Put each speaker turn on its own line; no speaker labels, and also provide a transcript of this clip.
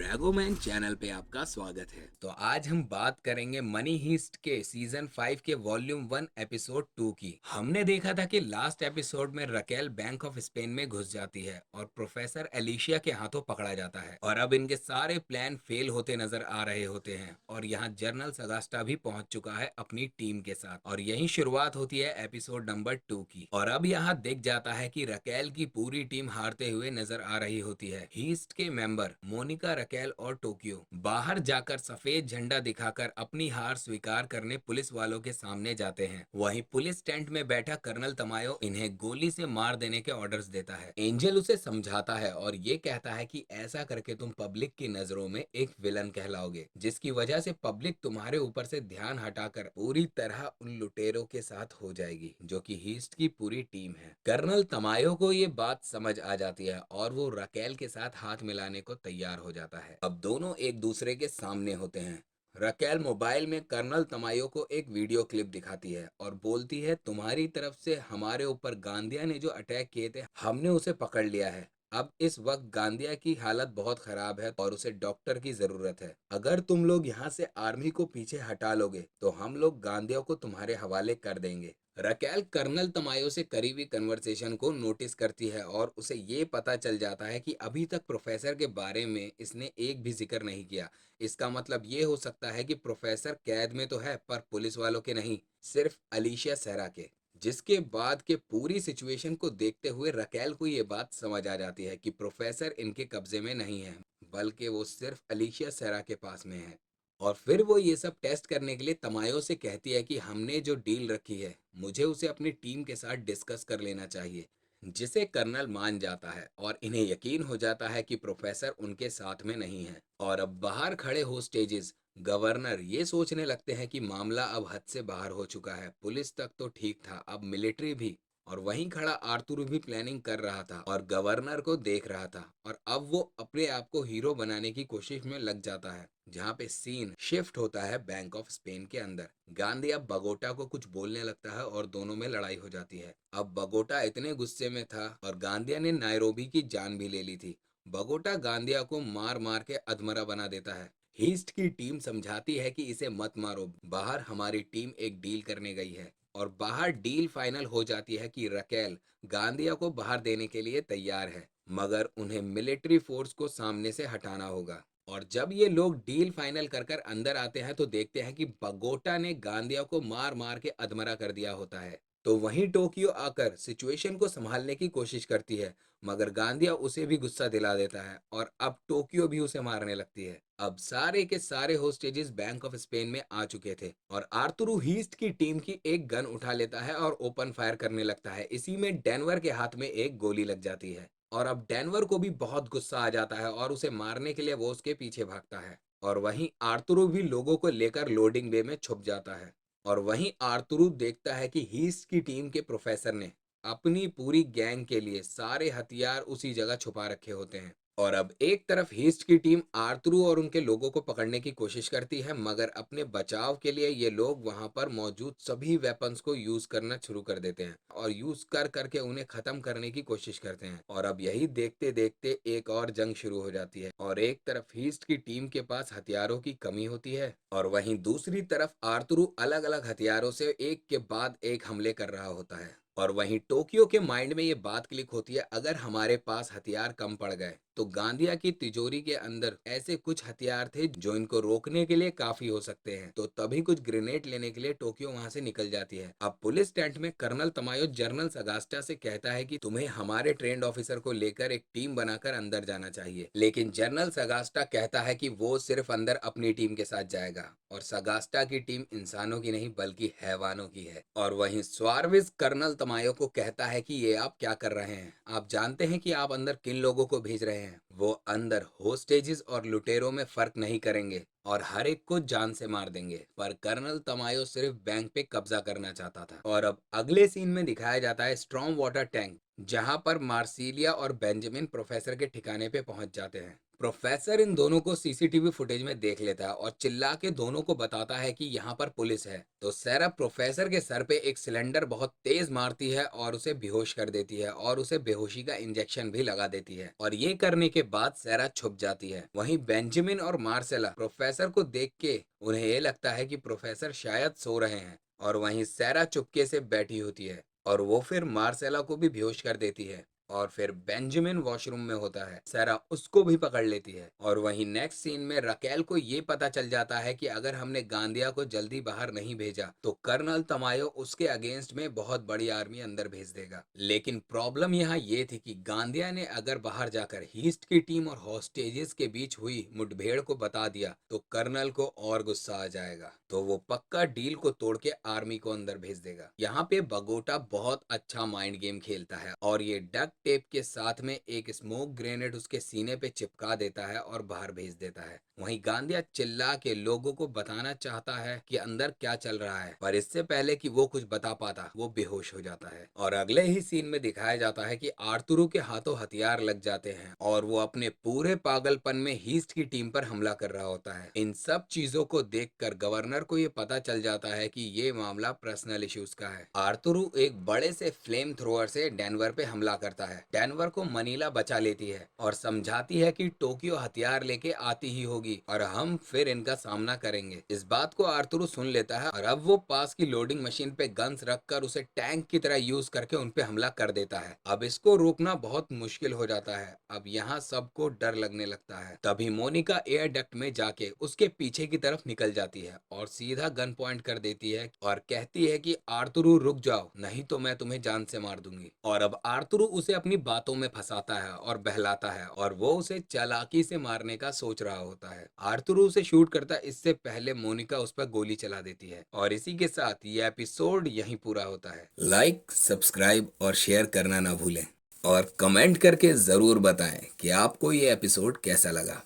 ब्रैगोमैन channel पे आपका स्वागत है। तो आज हम बात करेंगे मनी हीस्ट के सीजन 5 के वॉल्यूम 1 एपिसोड 2 की। हमने देखा था कि लास्ट एपिसोड में रकेल बैंक ऑफ स्पेन में घुस जाती है और प्रोफेसर एलिशिया के हाथों पकड़ा जाता है और अब इनके सारे प्लान फेल होते नजर आ रहे होते हैं और यहाँ जर्नल सगास्टा भी पहुंच चुका है अपनी टीम के साथ और यही शुरुआत होती है एपिसोड नंबर 2 की। और अब यहाँ दिख जाता है कि रकेल की पूरी टीम हारते हुए नजर आ रही होती है। हीस्ट के मेंबर मोनिका, रकेल और टोक्यो बाहर जाकर सफेद झंडा दिखाकर अपनी हार स्वीकार करने पुलिस वालों के सामने जाते हैं। वहीं पुलिस टेंट में बैठा कर्नल तमायो इन्हें गोली से मार देने के ऑर्डर्स देता है। एंजल उसे समझाता है और ये कहता है कि ऐसा करके तुम पब्लिक की नजरों में एक विलन कहलाओगे, जिसकी वजह से पब्लिक तुम्हारे ऊपर से ध्यान हटाकर पूरी तरह उन लुटेरों के साथ हो जाएगी जो कि हीस्ट की पूरी टीम है। कर्नल तमायो को ये बात समझ आ जाती है और वो रकेल के साथ हाथ मिलाने को तैयार हो जाता है। अब दोनों एक दूसरे के सामने होते हैं। रकेल मोबाइल में कर्नल तमायो को एक वीडियो क्लिप दिखाती है और बोलती है, तुम्हारी तरफ से हमारे ऊपर गांधिया ने जो अटैक किए थे हमने उसे पकड़ लिया है। अब इस वक्त गांधिया की हालत बहुत खराब है और उसे डॉक्टर की जरूरत है। अगर तुम लोग यहाँ से आर्मी को पीछे हटा लोगे तो हम लोग गांधिया को तुम्हारे हवाले कर देंगे। रकेल कर्नल तमायो से करीबी कन्वर्सेशन को नोटिस करती है और उसे ये पता चल जाता है कि अभी तक प्रोफेसर के बारे में इसने एक भी जिक्र नहीं किया। इसका मतलब ये हो सकता है कि प्रोफेसर कैद में तो है पर पुलिस वालों के नहीं, सिर्फ अलीशिया सहरा के। जिसके बाद के पूरी सिचुएशन को देखते हुए रकेल को ये बात समझ आ जाती है कि प्रोफेसर इनके कब्जे में नहीं है बल्कि वो सिर्फ अलीशिया सहरा के पास में है। और फिर वो ये सब टेस्ट करने के लिए तमायो से कहती है कि हमने जो डील रखी है मुझे उसे अपनी टीम के साथ डिस्कस कर लेना चाहिए, जिसे कर्नल मान जाता है और इन्हें यकीन हो जाता है कि प्रोफेसर उनके साथ में नहीं है। और अब बाहर खड़े होस्टेजेस गवर्नर ये सोचने लगते हैं कि मामला अब हद से बाहर हो चुका है। पुलिस तक तो ठीक था, अब मिलिट्री भी। और वहीं खड़ा आर्तुर भी प्लानिंग कर रहा था और गवर्नर को देख रहा था और अब वो अपने आप को हीरो बनाने की कोशिश में लग जाता है। जहाँ पे सीन शिफ्ट होता है बैंक ऑफ स्पेन के अंदर। गांधी अब बगोटा को कुछ बोलने लगता है और दोनों में लड़ाई हो जाती है। अब बगोटा इतने गुस्से में था और गांधिया ने नायरोबी की जान भी ले ली थी। बगोटा गांधिया को मार मार के अधमरा बना देता है। हीस्ट की टीम समझाती है कि इसे मत मारो, बाहर हमारी टीम एक डील करने गई है। और बाहर डील फाइनल हो जाती है कि रकेल गांधिया को बाहर देने के लिए तैयार है, मगर उन्हें मिलिट्री फोर्स को सामने से हटाना होगा। और जब ये लोग डील फाइनल कर कर अंदर आते हैं तो देखते हैं कि बगोटा ने गांधिया को मार मार के अधमरा कर दिया होता है। तो वहीं टोक्यो आकर सिचुएशन को संभालने की कोशिश करती है, मगर गांधिया उसे भी गुस्सा दिला देता है और अब टोक्यो भी उसे मारने लगती है। अब सारे के सारे होस्टेजेस बैंक ऑफ स्पेन में आ चुके थे और आर्तुरु हीस्ट की टीम की एक गन उठा लेता है और ओपन फायर करने लगता है। इसी में डेनवर के हाथ में एक गोली लग जाती है और अब डेनवर को भी बहुत गुस्सा आ जाता है और उसे मारने के लिए वो उसके पीछे भागता है। और वहीं आर्तुरु भी लोगों को लेकर लोडिंग बे में छुप जाता है। और वहीं आर्तुरु देखता है कि हीस्ट की टीम के प्रोफेसर ने अपनी पूरी गैंग के लिए सारे हथियार उसी जगह छुपा रखे होते हैं। और अब एक तरफ हीस्ट की टीम आर्तुरु और उनके लोगों को पकड़ने की कोशिश करती है, मगर अपने बचाव के लिए ये लोग वहां पर मौजूद सभी वेपन्स को यूज करना शुरू कर देते हैं और यूज कर करके उन्हें खत्म करने की कोशिश करते हैं। और अब यही देखते देखते एक और जंग शुरू हो जाती है और एक तरफ हीस्ट की टीम के पास हथियारों की कमी होती है और वहीं दूसरी तरफ आर्तुरु अलग अलग हथियारों से एक के बाद एक हमले कर रहा होता है। और वहीं टोक्यो के माइंड में ये बात क्लिक होती है, अगर हमारे पास हथियार कम पड़ गए तो गांधिया की तिजोरी के अंदर ऐसे कुछ हथियार थे जो इनको रोकने के लिए काफी हो सकते हैं। तो तभी कुछ ग्रेनेड लेने के लिए टोक्यो वहां से निकल जाती है। अब पुलिस टेंट में कर्नल तमायो जनरल सगास्टा से कहता है कि तुम्हें हमारे ट्रेंड ऑफिसर को लेकर एक टीम बनाकर अंदर जाना चाहिए, लेकिन जनरल सगास्टा कहता है कि वो सिर्फ अंदर अपनी टीम के साथ जाएगा और सगास्टा की टीम इंसानों की नहीं बल्कि हैवानों की है। और वहीं स्वारविज कर्नल तमायो को कहता है कि ये आप क्या कर रहे हैं, आप जानते हैं कि आप अंदर किन लोगों को भेज रहे हैं। वो अंदर होस्टेजेस और लुटेरों में फर्क नहीं करेंगे और हर एक को जान से मार देंगे। पर कर्नल तमायो सिर्फ बैंक पे कब्जा करना चाहता था। और अब अगले सीन में दिखाया जाता है स्ट्रॉन्ग वाटर टैंक, जहां पर मार्सिलिया और बेंजामिन प्रोफेसर के ठिकाने पे पहुंच जाते हैं। प्रोफेसर इन दोनों को सीसीटीवी फुटेज में देख लेता है और चिल्ला के दोनों को बताता है कि यहाँ पर पुलिस है। तो सैरा प्रोफेसर के सर पे एक सिलेंडर बहुत तेज मारती है और उसे बेहोश कर देती है और उसे बेहोशी का इंजेक्शन भी लगा देती है और ये करने के बाद सैरा छुप जाती है। वहीं बेंजामिन और मार्सेला प्रोफेसर को देख के उन्हें ये लगता है कि प्रोफेसर शायद सो रहे हैं और वहीं सैरा चुपके से बैठी होती है और वो फिर मार्सेला को भी बेहोश कर देती है। और फिर बेंजामिन वॉशरूम में होता है, सैरा उसको भी पकड़ लेती है और वहीं नेक्स्ट सीन में रकेल को ये पता चल जाता है कि अगर हमने गांदिया को जल्दी बाहर नहीं भेजा तो कर्नल तमायो उसके अगेंस्ट में बहुत बड़ी आर्मी अंदर भेज देगा। लेकिन प्रॉब्लम यहाँ ये थी कि गांदिया ने अगर बाहर जाकर हीस्ट की टीम और हॉस्टेजेस के बीच हुई मुठभेड़ को बता दिया तो कर्नल को और गुस्सा आ जाएगा, तो वो पक्का डील को तोड़ के आर्मी को अंदर भेज देगा। यहाँ पे बगोटा बहुत अच्छा माइंड गेम खेलता है और ये डक टेप के साथ में एक स्मोक ग्रेनेड उसके सीने पे चिपका देता है और बाहर भेज देता है। वहीं गांधिया चिल्ला के लोगों को बताना चाहता है कि अंदर क्या चल रहा है, पर इससे पहले कि वो कुछ बता पाता वो बेहोश हो जाता है। और अगले ही सीन में दिखाया जाता है कि आर्तुरो के हाथों हथियार लग जाते हैं और वो अपने पूरे पागलपन में हीस्ट की टीम पर हमला कर रहा होता है। इन सब चीजों को देखकर गवर्नर को ये पता चल जाता है कि ये मामला पर्सनल इश्यूज का है। आर्तुरो एक बड़े से फ्लेम थ्रोअर से डेनवर पे हमला करता है। डेनवर को मनीला बचा लेती है और समझाती है कि टोक्यो हथियार लेके आती ही होगी और हम फिर इनका सामना करेंगे। इस बात को आर्तुरो सुन लेता है और अब वो पास की लोडिंग मशीन पे गन्स रखकर उसे टैंक की तरह यूज करके उन पे हमला कर देता है। अब इसको रोकना बहुत मुश्किल हो जाता है। अब यहाँ सबको डर लगने लगता है। तभी मोनिका एयर डक्ट में जाके उसके पीछे की तरफ निकल जाती है और सीधा गन पॉइंट कर देती है और कहती है कि आर्तुरो रुक जाओ, नहीं तो मैं तुम्हें जान से मार दूंगी। और अब आर्तुरो उसे अपनी बातों में फंसाता है और बहलाता है और वो उसे चालाकी से मारने का सोच रहा होता है। आर्तुरो उसे शूट करता है, इससे पहले मोनिका उस पर गोली चला देती है और इसी के साथ ये एपिसोड यहीं पूरा होता है। लाइक, सब्सक्राइब और शेयर करना ना भूलें और कमेंट करके जरूर बताएं कि आपको ये एपिसोड कैसा लगा।